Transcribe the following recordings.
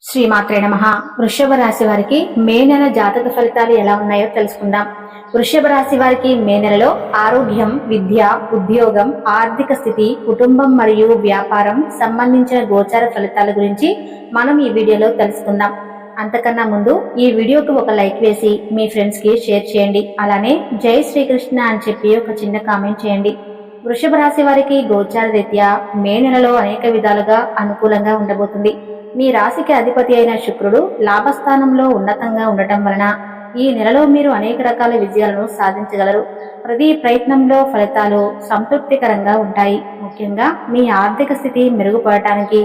శ్రీమాత్రే నమః. వృషభ రాశి వారికి మే నెల జాతక ఫలితాలు ఎలా ఉన్నాయో తెలుసుకుందాం. వృషభ రాశి వారికి మే నెలలో ఆరోగ్యం, విద్య, ఉద్యోగం, ఆర్థిక స్థితి, కుటుంబం మరియు వ్యాపారం సంబంధించిన గోచార ఫలితాల గురించి మనం ఈ వీడియోలో తెలుసుకుందాం. అంతకన్నా ముందు ఈ వీడియోకి ఒక లైక్ వేసి మీ ఫ్రెండ్స్ కి షేర్ చేయండి. అలానే జై శ్రీకృష్ణ అని చెప్పి ఒక చిన్న కామెంట్ చేయండి. వృషభ రాశి వారికి గోచార రీత్యా మే నెలలో అనేక విధాలుగా అనుకూలంగా ఉండబోతుంది. మీ రాశికి అధిపతి అయిన శుక్రుడు లాభస్థానంలో ఉన్నతంగా ఉండటం వలన ఈ నెలలో మీరు అనేక రకాల విజయాలను సాధించగలరు. ప్రతి ప్రయత్నంలో ఫలితాలు సంతృప్తికరంగా ఉంటాయి. ముఖ్యంగా మీ ఆర్థిక స్థితి మెరుగుపడటానికి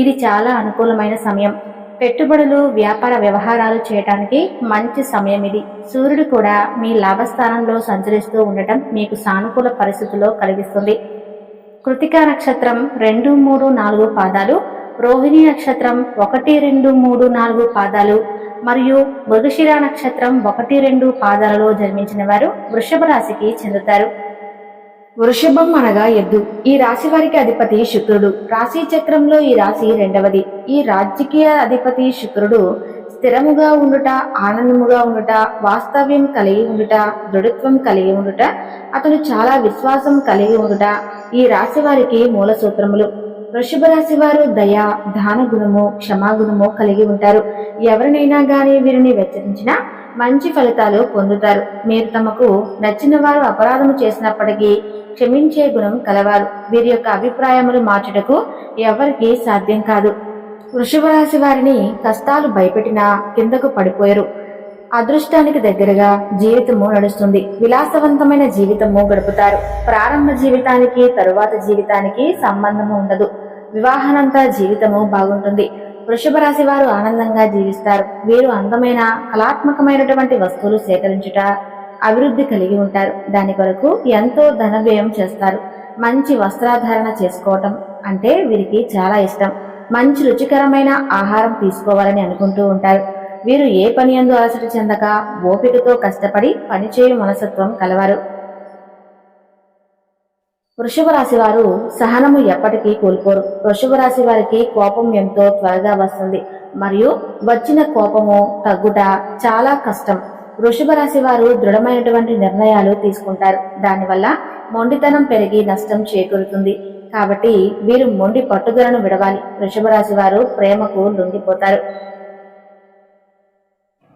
ఇది చాలా అనుకూలమైన సమయం. పెట్టుబడులు, వ్యాపార వ్యవహారాలు చేయటానికి మంచి సమయం ఇది. సూర్యుడు కూడా మీ లాభస్థానంలో సంచరిస్తూ ఉండటం మీకు సానుకూల పరిస్థితుల్లో కలిగిస్తుంది. కృతికా నక్షత్రం 2, 3, 4 పాదాలు, రోహిణి నక్షత్రం 1, 2, 3, 4 పాదాలు మరియు మృగశిర నక్షత్రం 1, 2 పాదాలలో జన్మించిన వారు వృషభ రాశికి చెందుతారు. వృషభం అనగా ఎద్దు. ఈ రాశి వారికి అధిపతి శుక్రుడు. రాశి చక్రంలో ఈ రాశి రెండవది. ఈ రాజకీయ అధిపతి శుక్రుడు స్థిరముగా ఉండుట, ఆనందముగా ఉండుట, వాస్తవ్యం కలిగి ఉండుట, దృఢత్వం కలిగి ఉండుట, అతను చాలా విశ్వాసం కలిగి ఉండుట ఈ రాశి వారికి మూల సూత్రములు. వృషభ రాశి వారు దయ, దాన గుణము, క్షమాగుణము కలిగి ఉంటారు. ఎవరినైనా గాని వీరిని వెచ్చరించినా మంచి ఫలితాలు పొందుతారు. మీరు తమకు నచ్చిన వారు అపరాధము చేసినప్పటికీ క్షమించే గుణం కలవారు. వీరి యొక్క అభిప్రాయములు మార్చుటకు ఎవరికి సాధ్యం కాదు. వృషభ రాశి వారిని కష్టాలు భయపెట్టినా కిందకు పడిపోయారు. అదృష్టానికి దగ్గరగా జీవితము నడుస్తుంది. విలాసవంతమైన జీవితము గడుపుతారు. ప్రారంభ జీవితానికి తరువాత జీవితానికి సంబంధము ఉండదు. వివాహానంతర జీవితము బాగుంటుంది. వృషభ రాశి వారు ఆనందంగా జీవిస్తారు. వీరు అందమైన, కళాత్మకమైనటువంటి వస్తువులు సేకరించుట, అభివృద్ధి కలిగి ఉంటారు. దాని కొరకు ఎంతో ధన వ్యయం చేస్తారు. మంచి వస్త్రాధారణ చేసుకోవటం అంటే వీరికి చాలా ఇష్టం. మంచి రుచికరమైన ఆహారం తీసుకోవాలని అనుకుంటూ ఉంటారు. వీరు ఏ పని యందు అలసట చెందక ఓపికతో కష్టపడి పనిచేయు మనసత్వం కలవారు. వృషభ రాశి వారు సహనము ఎప్పటికీ కోల్పోరు. వృషభ రాశి వారికి కోపం ఎంతో త్వరగా వస్తుంది మరియు వచ్చిన కోపము తగ్గుట చాలా కష్టం. వృషభ రాశి వారు దృఢమైనటువంటి నిర్ణయాలు తీసుకుంటారు. దానివల్ల మొండితనం పెరిగి నష్టం చేకూరుతుంది. కాబట్టి వీరు మొండి పట్టుదలను విడవాలి. వృషభ రాశి వారు ప్రేమకు లొంగిపోతారు.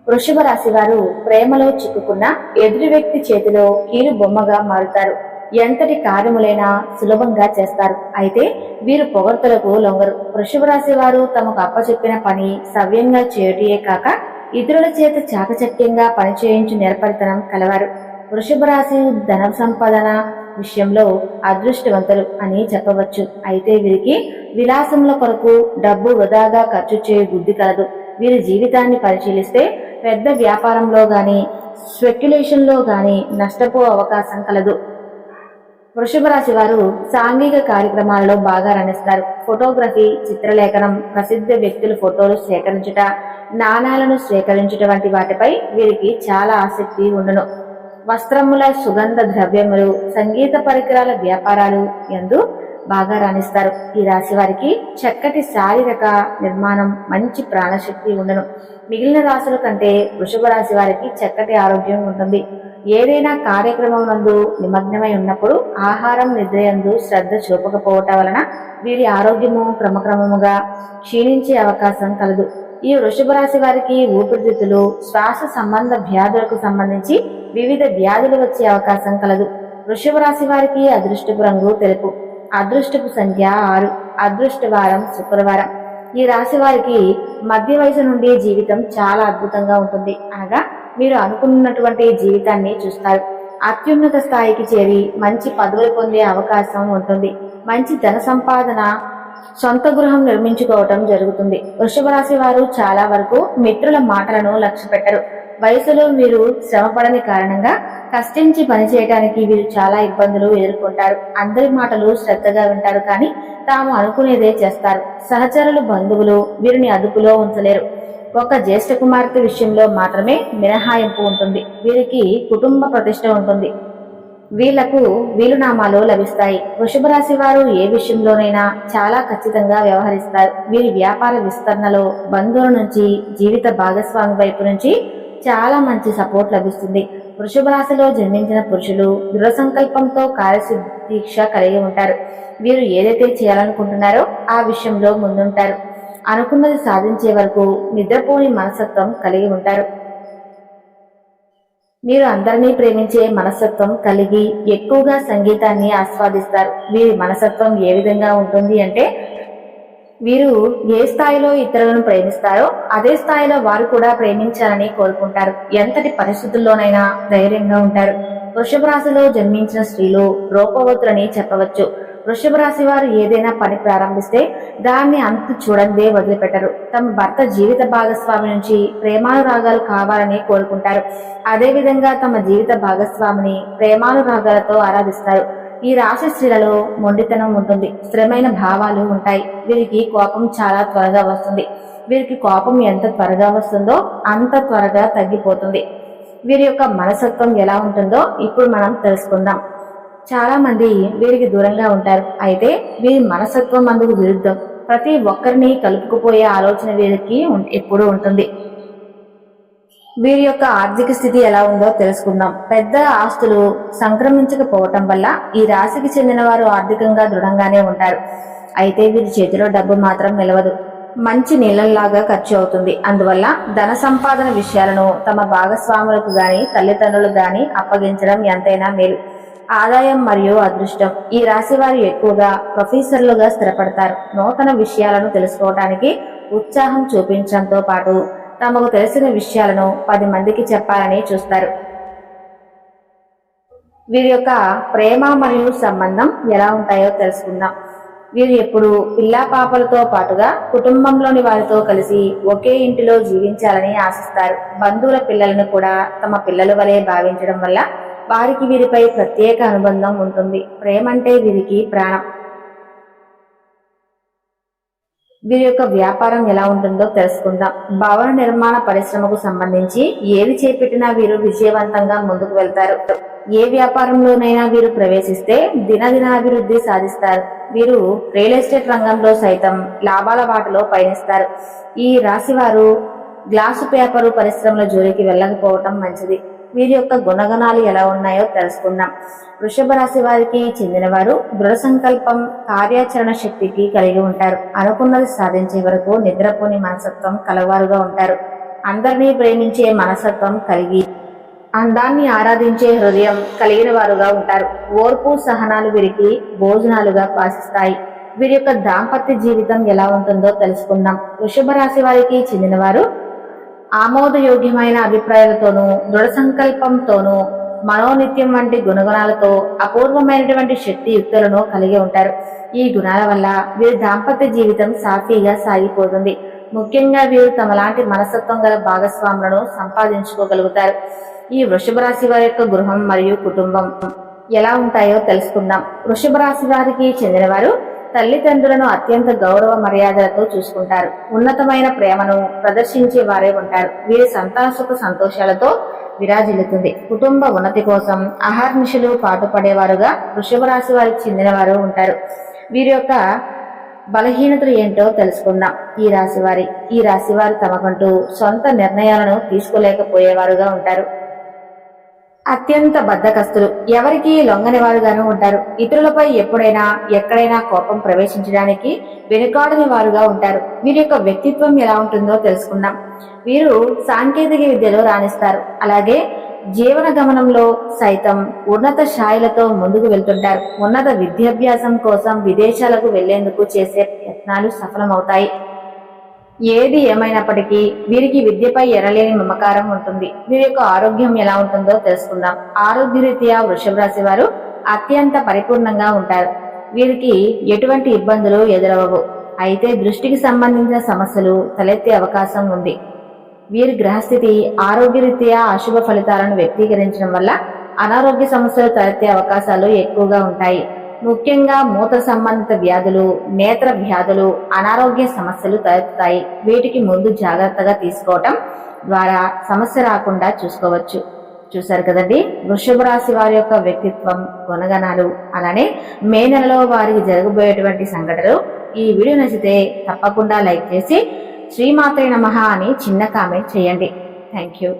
వృషభ రాశి వారు ప్రేమలో చిక్కుకున్న ఎదుటి వ్యక్తి చేతిలో కీలు బొమ్మగా మారుతారు. ఎంతటి కార్యములైనా సులభంగా చేస్తారు. అయితే వీరు పొగడ్తలకు లొంగరు. వృషభ రాశి వారు తమకు అప్పచెప్పిన పని సవ్యంగా చేయటయే కాక ఇతరుల చేత చాకచక్యంగా పనిచేయించు నేర్పరితనం కలవారు. వృషభ రాశి ధన సంపాదన విషయంలో అదృష్టవంతులు అని చెప్పవచ్చు. అయితే వీరికి విలాసముల కొరకు డబ్బు వృధాగా ఖర్చు చేయు బుద్ధి కలదు. వీరి జీవితాన్ని పరిశీలిస్తే పెద్ద వ్యాపారంలో గాని స్పెక్యులేషన్ లో గాని నష్టపో అవకాశం కలదు. వృషభ రాశి వారు సాంఘిక కార్యక్రమాలలో బాగా రాణిస్తారు. ఫోటోగ్రఫీ, చిత్రలేఖనం, ప్రసిద్ధ వ్యక్తుల ఫోటోలు సేకరించుట, నాణాలను సేకరించుట వంటి వాటిపై వీరికి చాలా ఆసక్తి ఉండును. వస్త్రముల, సుగంధ ద్రవ్యములు, సంగీత పరికరాల వ్యాపారాలు యందు బాగా రాణిస్తారు. ఈ రాశి వారికి చక్కటి శారీరక నిర్మాణం, మంచి ప్రాణశక్తి ఉండును. మిగిలిన రాశుల కంటే వృషభ రాశి వారికి చక్కటి ఆరోగ్యం ఉంటుంది. ఏదైనా కార్యక్రమం నందు నిమగ్నమై ఉన్నప్పుడు ఆహారం, నిద్రయందు శ్రద్ధ చూపకపోవటం వలన వీరి ఆరోగ్యము క్రమక్రమముగా క్షీణించే అవకాశం కలదు. ఈ వృషభ రాశి వారికి ఊపిరితిత్తులు, శ్వాస సంబంధ వ్యాధులకు సంబంధించి వివిధ వ్యాధులు వచ్చే అవకాశం కలదు. వృషభ రాశి వారికి అదృష్టపు రంగు తెలుపు. అదృష్టపు సంఖ్య 6. అదృష్ట వారం శుక్రవారం. ఈ రాశి వారికి మధ్య వయసు నుండి జీవితం చాలా అద్భుతంగా ఉంటుంది. అనగా మీరు అనుకున్నటువంటి జీవితాన్ని చూస్తారు. అత్యున్నత స్థాయికి చేరి మంచి పదవులు పొందే అవకాశం ఉంటుంది. మంచి ధన సంపాదన, సొంత గృహం నిర్మించుకోవటం జరుగుతుంది. వృషభ రాశి వారు చాలా వరకు మిత్రుల మాటలను లక్ష్య పెట్టరు. వయసులో వీరు శ్రమపడని కారణంగా కష్టించి పనిచేయడానికి వీరు చాలా ఇబ్బందులు ఎదుర్కొంటారు. అందరి మాటలు శ్రద్ధగా వింటారు, కానీ తాము అనుకునేదే చేస్తారు. సహచరులు, బంధువులు వీరిని అదుపులో ఉంచలేరు. ఒక జ్యేష్ఠ కుమార్తె విషయంలో మాత్రమే మినహాయింపు ఉంటుంది. వీరికి కుటుంబ ప్రతిష్ట ఉంటుంది. వీళ్లకు వీలునామాలు లభిస్తాయి. వృషభ రాశి వారు ఏ విషయంలోనైనా చాలా ఖచ్చితంగా వ్యవహరిస్తారు. వీరి వ్యాపార విస్తరణలో బంధువుల నుంచి, జీవిత భాగస్వామి వైపు నుంచి చాలా మంచి సపోర్ట్ లభిస్తుంది. వృషభ రాశిలో జన్మించిన పురుషులు దృఢ సంకల్పంతో కార్యసిద్ధీక్ష కలిగి ఉంటారు. వీరు ఏదైతే చేయాలనుకుంటున్నారో ఆ విషయంలో ముందుంటారు. అనుకున్నది సాధించే వరకు నిద్రపోని మనస్తత్వం కలిగి ఉంటారు. మీరు అందరినీ ప్రేమించే మనస్తత్వం కలిగి ఎక్కువగా సంగీతాన్ని ఆస్వాదిస్తారు. వీరి మనస్తత్వం ఏ విధంగా ఉంటుంది అంటే, వీరు ఏ స్థాయిలో ఇతరులను ప్రేమిస్తారో అదే స్థాయిలో వారు కూడా ప్రేమించాలని కోరుకుంటారు. ఎంతటి పరిస్థితుల్లోనైనా ధైర్యంగా ఉంటారు. వృషభ రాశిలో జన్మించిన స్త్రీలు రూపవతులని చెప్పవచ్చు. వృషభ రాశి వారు ఏదైనా పని ప్రారంభిస్తే దాన్ని అంతు చూడందే వదిలిపెట్టరు. తమ భర్త జీవిత భాగస్వామి నుంచి ప్రేమానురాగాలు కావాలని కోరుకుంటారు. అదేవిధంగా తమ జీవిత భాగస్వామిని ప్రేమానురాగాలతో ఆరాధిస్తారు. ఈ రాశి స్త్రీలలో మొండితనం ఉంటుంది. స్థిరమైన భావాలు ఉంటాయి. వీరికి కోపం చాలా త్వరగా వస్తుంది. వీరికి కోపం ఎంత త్వరగా వస్తుందో అంత త్వరగా తగ్గిపోతుంది. వీరి యొక్క మనస్తత్వం ఎలా ఉంటుందో ఇప్పుడు మనం తెలుసుకుందాం. చాలా మంది వీరికి దూరంగా ఉంటారు. అయితే వీరి మనస్తత్వం అందుకు విరుద్ధం. ప్రతి ఒక్కరిని కలుపుకుపోయే ఆలోచన వీరికి ఎప్పుడూ ఉంటుంది. వీరి యొక్క ఆర్థిక స్థితి ఎలా ఉందో తెలుసుకుందాం. పెద్ద ఆస్తులు సంక్రమించకపోవటం వల్ల ఈ రాశికి చెందిన వారు ఆర్థికంగా దృఢంగానే ఉంటారు. అయితే వీరి చేతిలో డబ్బు మాత్రం నిలవదు. మంచి నీళ్ళలాగా ఖర్చు అవుతుంది. అందువల్ల ధన సంపాదన విషయాలను తమ భాగస్వాములకు గాని తల్లిదండ్రులకు గాని అప్పగించడం ఎంతైనా మేలు. ఆదాయం మరియు అదృష్టం. ఈ రాశి వారు ఎక్కువగా ప్రొఫెసర్లుగా స్థిరపడతారు. నూతన విషయాలను తెలుసుకోవడానికి ఉత్సాహం చూపించడంతో పాటు తమకు తెలిసిన విషయాలను 10 మందికి చెప్పాలని చూస్తారు. వీరి యొక్క ప్రేమ మరియు సంబంధం ఎలా ఉంటాయో తెలుసుకుందాం. వీరు ఎప్పుడు పిల్లా పాపలతో పాటుగా కుటుంబంలోని వారితో కలిసి ఒకే ఇంటిలో జీవించాలని ఆశిస్తారు. బంధువుల పిల్లలను కూడా తమ పిల్లల వలె భావించడం వల్ల వారికి వీరిపై ప్రత్యేక అనుబంధం ఉంటుంది. ప్రేమ అంటే వీరికి ప్రాణం. వీరి యొక్క వ్యాపారం ఎలా ఉంటుందో తెలుసుకుందాం. భవన నిర్మాణ పరిశ్రమకు సంబంధించి ఏది చేపట్టినా వీరు విజయవంతంగా ముందుకు వెళ్తారు. ఏ వ్యాపారంలోనైనా వీరు ప్రవేశిస్తే దినదినాభివృద్ధి సాధిస్తారు. వీరు రియల్ ఎస్టేట్ రంగంలో సైతం లాభాల బాటలో పయనిస్తారు. ఈ రాశి వారు గ్లాసు పేపరు పరిశ్రమల జోలికి వెళ్ళకపోవటం మంచిది. వీరి యొక్క గుణగణాలు ఎలా ఉన్నాయో తెలుసుకుందాం. వృషభ రాశి వారికి చెందిన వారు దృఢ సంకల్పం, కార్యాచరణ శక్తికి కలిగి ఉంటారు. అనుకున్నది సాధించే వరకు నిద్రపోని మనస్తత్వం కలవారుగా ఉంటారు. అందరినీ ప్రేమించే మనస్తత్వం కలిగి అందాన్ని ఆరాధించే హృదయం కలిగిన వారుగా ఉంటారు. ఓర్పు సహనాలు వీరికి భోజనాలుగా పాసిస్తాయి. వీరి యొక్క దాంపత్య జీవితం ఎలా ఉంటుందో తెలుసుకుందాం. వృషభ రాశి వారికి చెందిన వారు ఆమోదయోగ్యమైన అభిప్రాయాలతోనూ దృఢ సంకల్పంతోనూ మనోనిత్యం వంటి గుణగణాలతో అపూర్వమైనటువంటి శక్తియుక్తులను కలిగి ఉంటారు. ఈ గుణాల వల్ల వీరి దాంపత్య జీవితం సాఫీగా సాగిపోతుంది. ముఖ్యంగా వీరు తమలాంటి మనస్తత్వం గల భాగస్వాములను సంపాదించుకోగలుగుతారు. ఈ వృషభ రాశి వారి యొక్క గృహం మరియు కుటుంబం ఎలా ఉంటాయో తెలుసుకుందాం. వృషభ రాశి వారికి చెందిన వారు తల్లిదండ్రులను అత్యంత గౌరవ మర్యాదలతో చూసుకుంటారు. ఉన్నతమైన ప్రేమను ప్రదర్శించే వారే ఉంటారు. వీరి సంతాన సుఖ సంతోషాలతో విరాజిల్లుతుంది. కుటుంబ ఉన్నతి కోసం అహర్నిశలు పాటుపడేవారుగా వృషభ రాశి వారికి చెందిన వారు ఉంటారు. వీరి యొక్క బలహీనతలు ఏంటో తెలుసుకుందాం. ఈ రాశి వారు తమకంటూ సొంత నిర్ణయాలను తీసుకోలేకపోయేవారుగా ఉంటారు. అత్యంత బద్ధకస్తులు, ఎవరికి లొంగని వారుగాను ఉంటారు. ఇతరులపై ఎప్పుడైనా ఎక్కడైనా కోపం ప్రవేశించడానికి వెనుకాడని వారుగా ఉంటారు. వీరి యొక్క వ్యక్తిత్వం ఎలా ఉంటుందో తెలుసుకుందాం. వీరు సాంకేతిక విద్యలో రాణిస్తారు. అలాగే జీవన గమనంలో సైతం ఉన్నత స్థాయిలతో ముందుకు వెళ్తుంటారు. ఉన్నత విద్యాభ్యాసం కోసం విదేశాలకు వెళ్లేందుకు చేసే ప్రయత్నాలు సఫలమవుతాయి. ఏది ఏమైనప్పటికీ వీరికి విద్యపై ఎనలేని మమకారం ఉంటుంది. వీరి యొక్క ఆరోగ్యం ఎలా ఉంటుందో తెలుసుకుందాం. ఆరోగ్యరీత్యా వృషభ రాశి వారు అత్యంత పరిపూర్ణంగా ఉంటారు. వీరికి ఎటువంటి ఇబ్బందులు ఎదురవవు. అయితే దృష్టికి సంబంధించిన సమస్యలు తలెత్తే అవకాశం ఉంది. వీరి గ్రహస్థితి ఆరోగ్యరీత్యా అశుభ ఫలితాలను వ్యక్తీకరించడం వల్ల అనారోగ్య సమస్యలు తలెత్తే అవకాశాలు ఎక్కువగా ఉంటాయి. ముఖ్యంగా మూత్ర సంబంధిత వ్యాధులు, నేత్ర వ్యాధులు, అనారోగ్య సమస్యలు తలెత్తుతాయి. వీటికి ముందు జాగ్రత్తగా తీసుకోవటం ద్వారా సమస్య రాకుండా చూసుకోవచ్చు. చూశారు కదండి, వృషభ రాశి వారి యొక్క వ్యక్తిత్వం, గుణగణాలు, అలానే మే నెలలో వారికి జరగబోయేటువంటి సంఘటనలు. ఈ వీడియో నచ్చితే తప్పకుండా లైక్ చేసి శ్రీమాత్రే నమః అని చిన్న కామెంట్ చేయండి. Thank you.